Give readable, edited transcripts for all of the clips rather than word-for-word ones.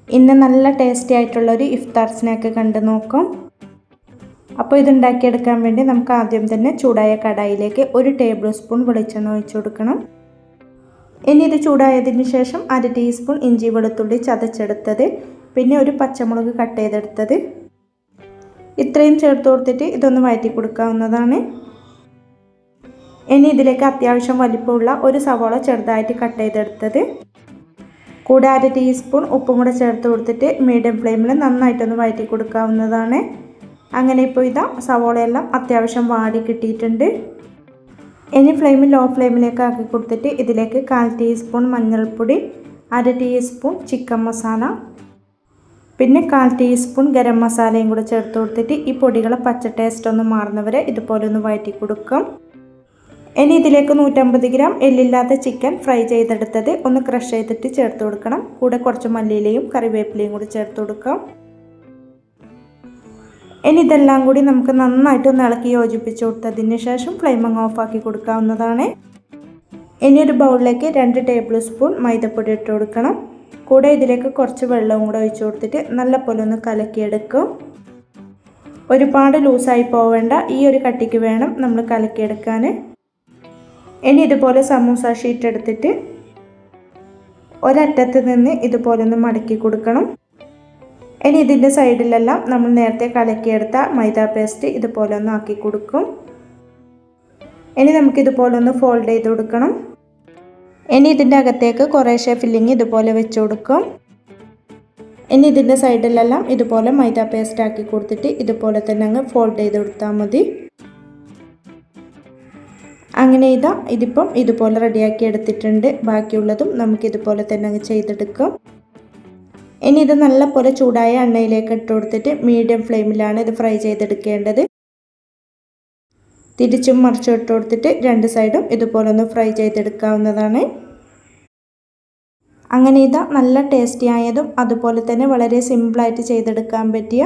ഇന്ന് നല്ല ടേസ്റ്റി ആയിട്ടുള്ളൊരു ഇഫ്താർ സ്നാക്ക് കണ്ടു നോക്കാം. അപ്പോൾ ഇതുണ്ടാക്കിയെടുക്കാൻ വേണ്ടി നമുക്ക് ആദ്യം തന്നെ ചൂടായ കടായിലേക്ക് 1 ടേബിൾ സ്പൂൺ വെളിച്ചെണ്ണ ഒഴിച്ചു കൊടുക്കണം. ഇനി ഇത് ചൂടായതിന് ശേഷം 1/2 ടീസ്പൂൺ ഇഞ്ചി വെളുത്തുള്ളി ചതച്ചെടുത്തത്, പിന്നെ ഒരു പച്ചമുളക് കട്ട് ചെയ്തെടുത്തത്, ഇത്രയും ചേർത്ത് കൊടുത്തിട്ട് ഇതൊന്ന് വഴറ്റി കൊടുക്കാവുന്നതാണ്. ഇനി ഇതിലേക്ക് അത്യാവശ്യം വലിപ്പമുള്ള ഒരു സവാള ചെറുതായിട്ട് കട്ട് ചെയ്തെടുത്തത്, കൂടെ 1/2 ടീസ്പൂൺ ഉപ്പും കൂടെ ചേർത്ത് കൊടുത്തിട്ട് മീഡിയം ഫ്ലെയിമിൽ നന്നായിട്ടൊന്ന് വഴറ്റി കൊടുക്കാവുന്നതാണ്. അങ്ങനെ ഇപ്പോൾ ഇതാ സവാളയെല്ലാം അത്യാവശ്യം വാടി കിട്ടിയിട്ടുണ്ട്. ഇനി ഫ്ലെയിം ലോ ഫ്ലെയിമിലേക്ക് ആക്കി കൊടുത്തിട്ട് ഇതിലേക്ക് 1/4 ടീസ്പൂൺ മഞ്ഞൾപ്പൊടി, 1/2 ടീസ്പൂൺ ചിക്കൻ മസാല, പിന്നെ 1/4 ടീസ്പൂൺ ഗരം മസാലയും കൂടെ ചേർത്ത് കൊടുത്തിട്ട് ഈ പൊടികളെ പച്ച ടേസ്റ്റ് ഒന്ന് മാറുന്നവരെ ഇതുപോലെ ഒന്ന് വഴറ്റി കൊടുക്കാം. ഇനി ഇതിലേക്ക് 150 ഗ്രാം എല്ലില്ലാത്ത ചിക്കൻ ഫ്രൈ ചെയ്തെടുത്തത് ഒന്ന് ക്രഷ് ചെയ്തിട്ട് ചേർത്ത് കൊടുക്കണം. കൂടെ കുറച്ച് മല്ലിയിലയും കറിവേപ്പിലയും കൂടി ചേർത്ത് കൊടുക്കാം. ഇനി ഇതെല്ലാം കൂടി നമുക്ക് നന്നായിട്ട് ഒന്ന് ഇളക്കി യോജിപ്പിച്ച് കൊടുത്തതിന് ശേഷം ഫ്ലെയിം അങ്ങ് ഓഫാക്കി കൊടുക്കാവുന്നതാണ്. ഇനി ഒരു ബൗളിലേക്ക് 2 ടേബിൾ സ്പൂൺ മൈദപ്പൊടി ഇട്ട് കൊടുക്കണം. കൂടെ ഇതിലേക്ക് കുറച്ച് വെള്ളവും കൂടെ ഒഴിച്ച് കൊടുത്തിട്ട് നല്ലപോലെ ഒന്ന് കലക്കിയെടുക്കും. ഒരുപാട് ലൂസായി പോവേണ്ട, ഈ ഒരു കട്ടിക്ക് വേണം നമ്മൾ കലക്കിയെടുക്കാൻ. ഇനി ഇതുപോലെ സമൂസ ഷീറ്റ് എടുത്തിട്ട് ഒരറ്റത്ത് നിന്ന് ഇതുപോലെ ഒന്ന് മടക്കി കൊടുക്കണം. ഇനി ഇതിൻ്റെ സൈഡിലെല്ലാം നമ്മൾ നേരത്തെ കലക്കിയെടുത്ത മൈദ പേസ്റ്റ് ഇതുപോലെ ഒന്ന് ആക്കി കൊടുക്കും. ഇനി നമുക്കിതുപോലെ ഒന്ന് ഫോൾഡ് ചെയ്ത് കൊടുക്കണം. ഇനി ഇതിൻ്റെ അകത്തേക്ക് കുറേശ്ശെ ഫില്ലിങ് ഇതുപോലെ വെച്ച് കൊടുക്കും. ഇനി ഇതിൻ്റെ സൈഡിലെല്ലാം ഇതുപോലെ മൈദ പേസ്റ്റ് ആക്കി കൊടുത്തിട്ട് ഇതുപോലെ തന്നെ അങ്ങ് ഫോൾഡ് ചെയ്ത് കൊടുത്താൽ മതി. അങ്ങനെ ഇതിപ്പം ഇതുപോലെ റെഡിയാക്കി എടുത്തിട്ടുണ്ട്. ബാക്കിയുള്ളതും നമുക്കിതുപോലെ തന്നെ അങ്ങ് ചെയ്തെടുക്കാം. ഇനി ഇത് നല്ലപോലെ ചൂടായ എണ്ണയിലേക്ക് ഇട്ട് കൊടുത്തിട്ട് മീഡിയം ഫ്ലെയിമിലാണ് ഇത് ഫ്രൈ ചെയ്തെടുക്കേണ്ടത്. തിരിച്ചും മറിച്ചും ഇട്ട് കൊടുത്തിട്ട് 2 സൈഡും ഇതുപോലെ ഒന്ന് ഫ്രൈ ചെയ്തെടുക്കാവുന്നതാണ്. അങ്ങനെ നല്ല ടേസ്റ്റി ആയതും അതുപോലെ തന്നെ വളരെ സിമ്പിളായിട്ട് ചെയ്തെടുക്കാൻ പറ്റിയ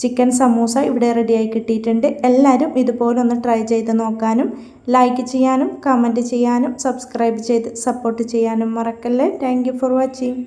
ചിക്കൻ സമൂസ ഇവിടെ റെഡിയായി കിട്ടിയിട്ടുണ്ട്. എല്ലാവരും ഇതുപോലെ ഒന്ന് ട്രൈ ചെയ്ത് നോക്കാനും ലൈക്ക് ചെയ്യാനും കമൻറ്റ് ചെയ്യാനും സബ്സ്ക്രൈബ് ചെയ്ത് സപ്പോർട്ട് ചെയ്യാനും മറക്കല്ലേ. Thank you for watching.